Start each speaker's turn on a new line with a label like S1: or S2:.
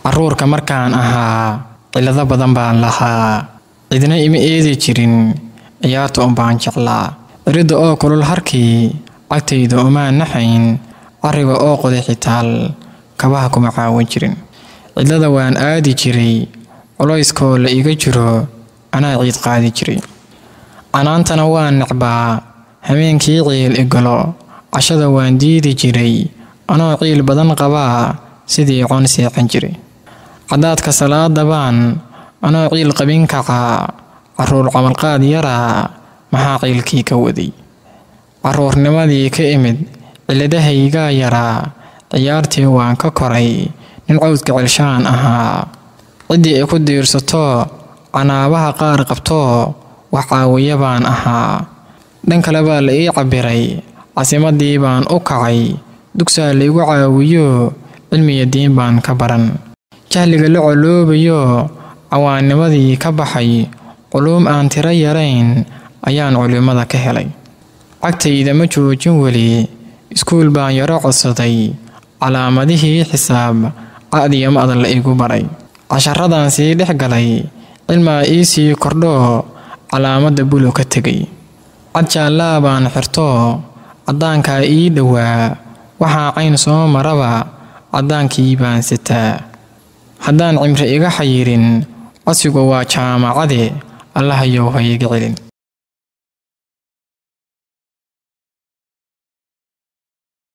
S1: caruurka markaan ahaa cilado badan baan lahaa cidina ima eedi jirin ciyaarta baan jeclaa rida oo kulul harkii agtayda uma naxayn ariga oo qoday xitaal kabaha kuma caawin jirin cilada waan aadi jiray culayskoo la iga jiro anaa ciid qaadi jiray anaantana waan nacbaa habeenkii ciil igalo cashada waan diidi jiray anoo ciil badan qabaa sidii qoon seexan jiray cadaadka salaada baan anoo ciil qabin kaca caruur camalqaad yaraa maxaa ciilkii ka waday caruurnimadii ka imid ciladahayga yaraa ciyaartii waan ka koray nin cawdka celshaan ahaa cidii ay ku diirsato canaabaha qaar qabto wax caawiya baan ahaa dhan kale baa la ii cabiray casimadii baan u kacay dugsaa la igu caawiyo cilmiya diin baan ka baran jahliga la coloobayo cawaanimadii ka baxay culuum aan tiro yarayn ayaan culimada ka helay cagtayda ma joojin weli iskuul baan yaro codsaday calaamadihii xisaab qaadiya ma adan la igu baray casharadan sii dhex galay cilmaa ii sii kordho calaamada bulu ka tegay cadjaalaa baan xirto caddaankaa ii dhowaa waxaa cayn soo maraba caddaankii baan sitaa haddaan cimri iga xayirin codsigu waa jaamacade allahayow ha iga celin